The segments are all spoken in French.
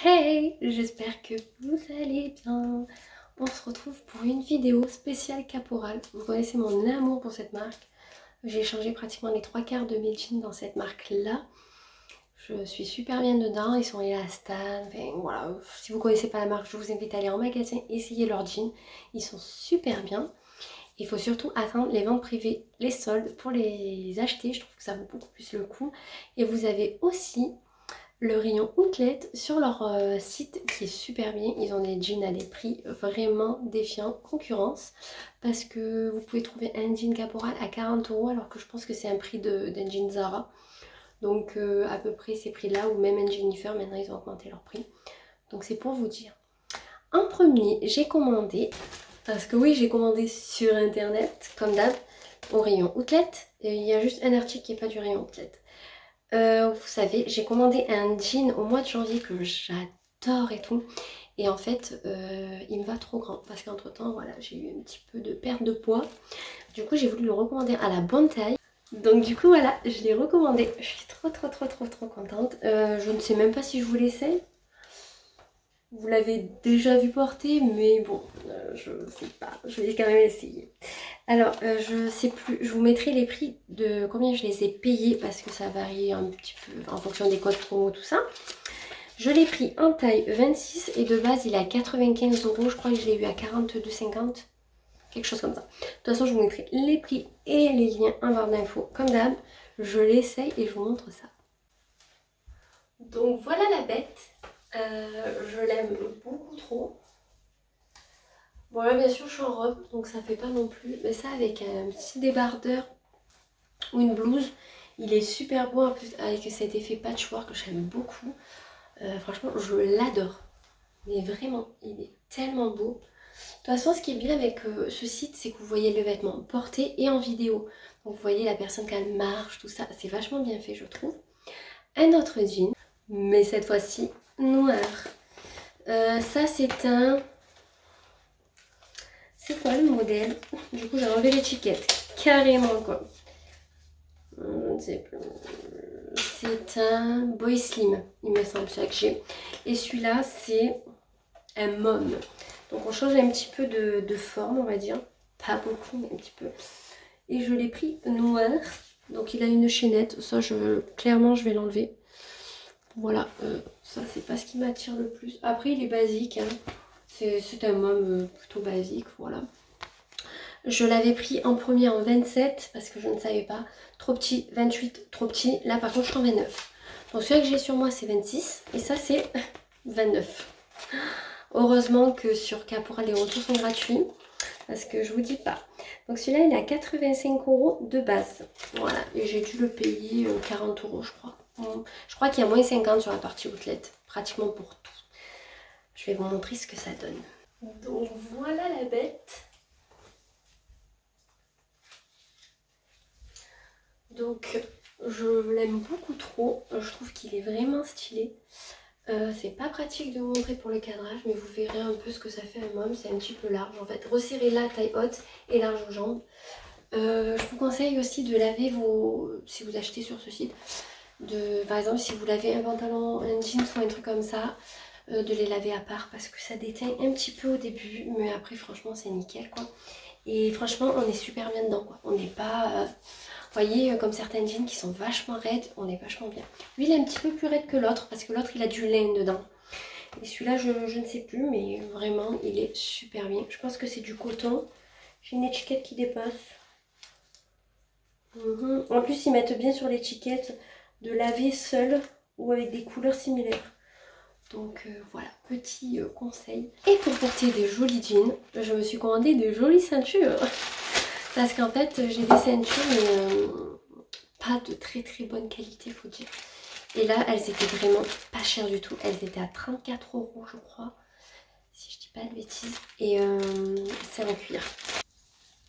Hey, j'espère que vous allez bien. On se retrouve pour une vidéo spéciale Caporal. Vous connaissez mon amour pour cette marque. J'ai changé pratiquement les 3/4 de mes jeans dans cette marque-là. Je suis super bien dedans, ils sont élastanes. Enfin, voilà. Si vous ne connaissez pas la marque, je vous invite à aller en magasin, essayer leurs jeans. Ils sont super bien. Il faut surtout attendre les ventes privées, les soldes pour les acheter. Je trouve que ça vaut beaucoup plus le coup. Et vous avez aussi le rayon outlet sur leur site qui est super bien. Ils ont des jeans à des prix vraiment défiant concurrence, parce que vous pouvez trouver un jean Caporal à 40 € alors que je pense que c'est un prix d'un jean Zara. Donc à peu près ces prix là, ou même un Jennifer, maintenant ils ont augmenté leur prix. Donc c'est pour vous dire. En premier, j'ai commandé, parce que oui, j'ai commandé sur internet comme d'hab au rayon outlet. Et il y a juste un article qui n'est pas du rayon outlet. Vous savez, j'ai commandé un jean au mois de janvier que j'adore et tout. Et en fait, il me va trop grand. Parce qu'entre temps, voilà, j'ai eu un petit peu de perte de poids. Du coup, j'ai voulu le recommander à la bonne taille. Donc du coup, voilà, je l'ai recommandé. Je suis trop contente. Je ne sais même pas si je vous l'essaye. Vous l'avez déjà vu porter, mais bon, je sais pas, je vais quand même essayer. Alors, je sais plus, je vous mettrai les prix de combien je les ai payés, parce que ça varie un petit peu en fonction des codes promo, tout ça. Je l'ai pris en taille 26 et de base il est à 95 €, je crois que je l'ai eu à 42,50 €, quelque chose comme ça. De toute façon, je vous mettrai les prix et les liens en barre d'infos, comme d'hab. Je l'essaye et je vous montre ça. Donc voilà la bête. Je l'aime beaucoup trop. Bon là bien sûr je suis en robe, donc ça fait pas non plus. Mais ça avec un petit débardeur ou une blouse, il est super beau en plus avec cet effet patchwork que j'aime beaucoup. Franchement je l'adore. Mais vraiment, il est tellement beau. De toute façon, ce qui est bien avec ce site, c'est que vous voyez le vêtement porté et en vidéo. Donc vous voyez la personne quand elle marche, tout ça. C'est vachement bien fait je trouve. Un autre jean, mais cette fois-ci noir. Ça c'est un... C'est quoi le modèle? Du coup j'ai enlevé l'étiquette. Carrément quoi. Je ne sais plus. C'est un Boy Slim, il me semble, celui que j'ai. Et celui-là c'est un Mom. Donc on change un petit peu de forme, on va dire. Pas beaucoup, mais un petit peu. Et je l'ai pris noir. Donc il a une chaînette. Ça, clairement, je vais l'enlever. Voilà, ça c'est pas ce qui m'attire le plus. Après il est basique, hein. C'est un Mom plutôt basique, voilà. Je l'avais pris en premier en 27 parce que je ne savais pas. Trop petit, 28, trop petit. Là par contre je suis en 29. Donc celui que j'ai sur moi c'est 26 et ça c'est 29. Heureusement que sur Caporal les retours sont gratuits. Parce que je vous dis pas. Donc celui-là il est à 85 € de base. Voilà, et j'ai dû le payer 40 € je crois. Je crois qu'il y a moins 50 sur la partie outlet, pratiquement pour tout. Je vais vous montrer ce que ça donne. Donc voilà la bête. Donc je l'aime beaucoup trop, je trouve qu'il est vraiment stylé. C'est pas pratique de vous montrer pour le cadrage, mais vous verrez un peu ce que ça fait un Mom. C'est un petit peu large en fait. Resserrez la taille haute et large aux jambes. Je vous conseille aussi de laver si vous achetez sur ce site, par exemple si vous lavez un pantalon, un jeans ou un truc comme ça, de les laver à part parce que ça déteint un petit peu au début, mais après franchement c'est nickel quoi. Et franchement on est super bien dedans quoi. On n'est pas... Vous voyez, comme certaines jeans qui sont vachement raides, on est vachement bien. Lui, il est un petit peu plus raide que l'autre, parce que l'autre, il a du lin dedans. Et celui-là, je ne sais plus, mais vraiment, il est super bien. Je pense que c'est du coton. J'ai une étiquette qui dépasse. En plus, ils mettent bien sur l'étiquette de laver seul ou avec des couleurs similaires. Donc voilà, petit conseil. Et pour porter des jolis jeans, je me suis commandé de jolies ceintures. Parce qu'en fait, j'ai des ceintures, mais pas de très bonne qualité, faut dire. Et là, elles étaient vraiment pas chères du tout. Elles étaient à 34 € je crois, si je dis pas de bêtises. Et c'est en cuir.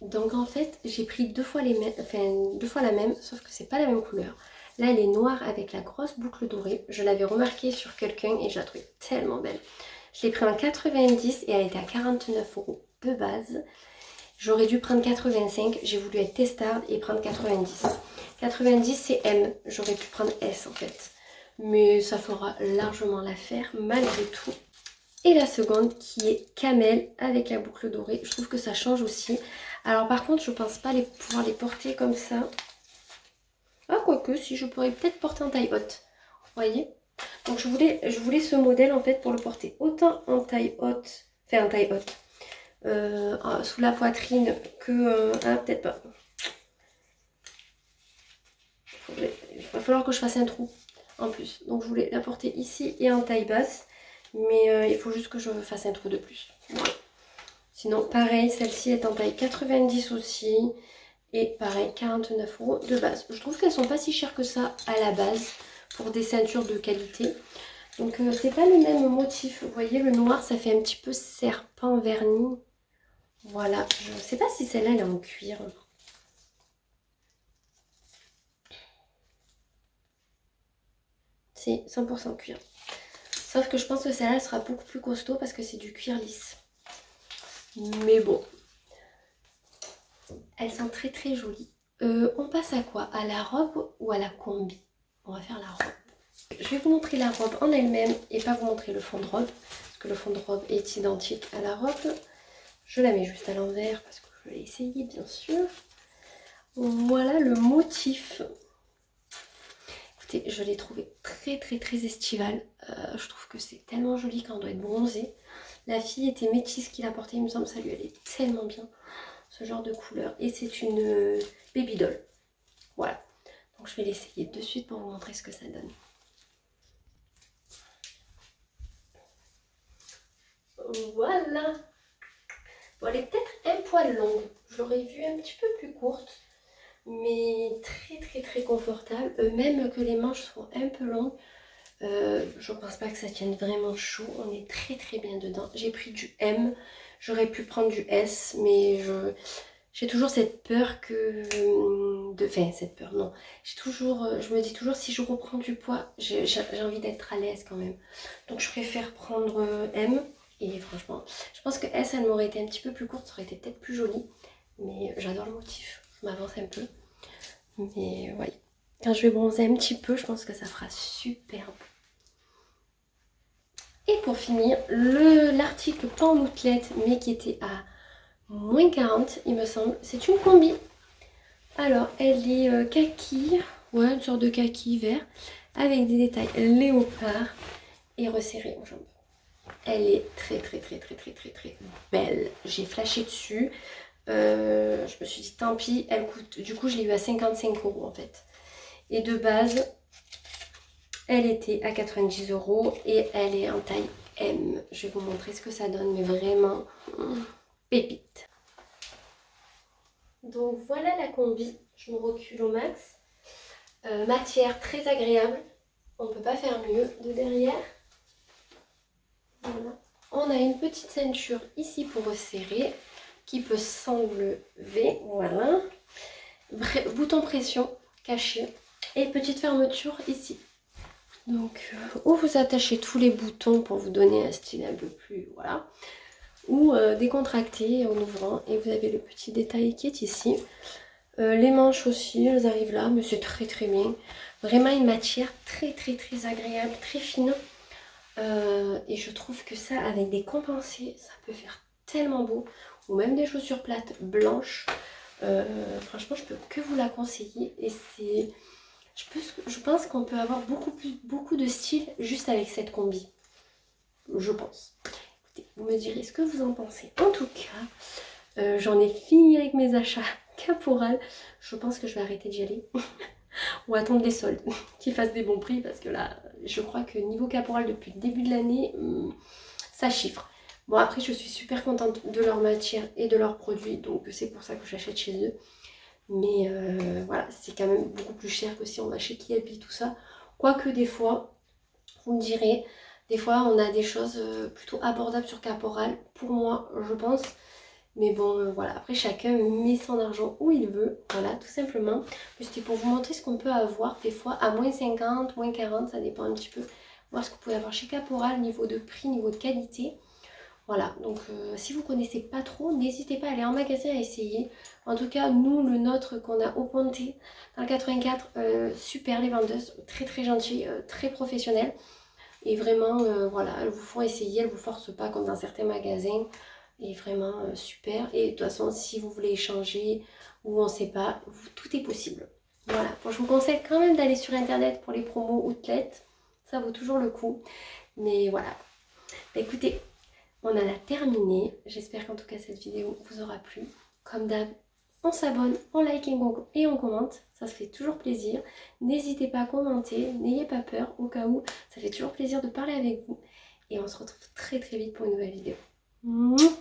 Donc en fait, j'ai pris deux fois la même, sauf que c'est pas la même couleur. Là, elle est noire avec la grosse boucle dorée. Je l'avais remarqué sur quelqu'un et je la trouvais tellement belle. Je l'ai pris en 90 et elle était à 49 € de base. J'aurais dû prendre 85, j'ai voulu être testarde et prendre 90. 90 c'est M, j'aurais pu prendre S en fait. mais ça fera largement l'affaire malgré tout. Et la seconde qui est camel avec la boucle dorée. Je trouve que ça change aussi. Alors par contre je pense pas pouvoir les porter comme ça. Ah quoique si, je pourrais peut-être porter en taille haute. Vous voyez? Donc je voulais ce modèle en fait pour le porter autant en taille haute. Enfin en taille haute. Sous la poitrine que... ah peut-être pas. Il va falloir que je fasse un trou en plus. Donc je voulais la porter ici et en taille basse. Mais il faut juste que je fasse un trou de plus. Voilà. Sinon, pareil, celle-ci est en taille 90 aussi. Et pareil, 49 € de base. Je trouve qu'elles sont pas si chères que ça à la base pour des ceintures de qualité. Donc c'est pas le même motif. Vous voyez, le noir, ça fait un petit peu serpent verni. Voilà. Je sais pas si celle-là, elle est en cuir. C'est 100% cuir. Sauf que je pense que celle-là sera beaucoup plus costaud parce que c'est du cuir lisse. Mais bon. Elles sont très très jolies. On passe à quoi? À la robe ou à la combi? On va faire la robe. Je vais vous montrer la robe en elle-même et pas vous montrer le fond de robe. Parce que le fond de robe est identique à la robe. Je la mets juste à l'envers parce que je l'ai essayé bien sûr. Voilà le motif. Écoutez, je l'ai trouvé très très très estival. Je trouve que c'est tellement joli quand on doit être bronzé. La fille était métisse qui l'a portée, il me semble, ça lui allait tellement bien. Ce genre de couleur. Et c'est une baby doll. Voilà. Donc je vais l'essayer de suite pour vous montrer ce que ça donne. Voilà. Bon, elle est peut-être un poil longue. Je l'aurais vue un petit peu plus courte. Mais très très très confortable. Même que les manches sont un peu longues. Je pense pas que ça tienne vraiment chaud. On est très très bien dedans. J'ai pris du M. J'aurais pu prendre du S. Mais j'ai toujours cette peur que... Enfin, cette peur, non. Je me dis toujours, si je reprends du poids, j'ai envie d'être à l'aise quand même. Donc je préfère prendre M. Et franchement, je pense que S, elle m'aurait été un petit peu plus courte. Ça aurait été peut-être plus joli. Mais j'adore le motif. Je m'avance un peu. Mais ouais. Quand je vais bronzer un petit peu, je pense que ça fera superbe. Et pour finir, l'article pas en outlet, mais qui était à moins 40, il me semble. C'est une combi. Alors, elle est kaki, ouais, une sorte de kaki vert, avec des détails léopard et resserré aux jambes. Elle est très très très très très très très belle. J'ai flashé dessus. Je me suis dit tant pis, elle coûte. Du coup, je l'ai eu à 55 € en fait. Et de base, elle était à 90 € et elle est en taille M. Je vais vous montrer ce que ça donne, mais vraiment pépite. Donc voilà la combi, je me recule au max. Matière très agréable, on ne peut pas faire mieux de derrière. Voilà. On a une petite ceinture ici pour resserrer qui peut s'enlever, voilà. Bouton pression caché et petite fermeture ici. Donc où vous attachez tous les boutons pour vous donner un style un peu plus, voilà. Ou décontracté en ouvrant et vous avez le petit détail qui est ici. Les manches aussi, elles arrivent là, mais c'est très très bien. Vraiment une matière très très très agréable, très fine. Et je trouve que ça, avec des compensés, ça peut faire tellement beau. Ou même des chaussures plates blanches. Franchement, je peux que vous la conseiller. Et c'est... Je pense qu'on peut avoir beaucoup de style juste avec cette combi. Je pense. Écoutez, vous me direz ce que vous en pensez. En tout cas, j'en ai fini avec mes achats Caporal. Je pense que je vais arrêter d'y aller. Ou attendre les soldes qui fassent des bons prix. Parce que là, je crois que niveau Caporal depuis le début de l'année, ça chiffre. Bon, après, je suis super contente de leur matière et de leurs produits. Donc, c'est pour ça que j'achète chez eux. Mais voilà, c'est quand même beaucoup plus cher que si on va chez Kiabi, tout ça. Quoique des fois, vous me direz, des fois on a des choses plutôt abordables sur Caporal. Pour moi, je pense. Mais bon, voilà, après chacun met son argent où il veut. Voilà, tout simplement. C'était pour vous montrer ce qu'on peut avoir des fois à moins 50, moins 40, ça dépend un petit peu. Voir ce que vous pouvez avoir chez Caporal, niveau de prix, niveau de qualité. Voilà, donc si vous connaissez pas trop, n'hésitez pas à aller en magasin à essayer. En tout cas, nous, le nôtre qu'on a au Pontet dans le 84, super les vendeuses, très très gentilles, très professionnelles. Et vraiment, voilà, elles vous font essayer, elles vous forcent pas comme dans certains magasins. Et vraiment super. Et de toute façon, si vous voulez échanger ou on sait pas, tout est possible. Voilà, bon, je vous conseille quand même d'aller sur internet pour les promos outlet. Ça vaut toujours le coup. Mais voilà. Bah, écoutez, on en a terminé. J'espère qu'en tout cas cette vidéo vous aura plu. Comme d'hab, on s'abonne, on like et on commente. Ça se fait toujours plaisir. N'hésitez pas à commenter, n'ayez pas peur au cas où. Ça fait toujours plaisir de parler avec vous. Et on se retrouve très très vite pour une nouvelle vidéo. Mouah.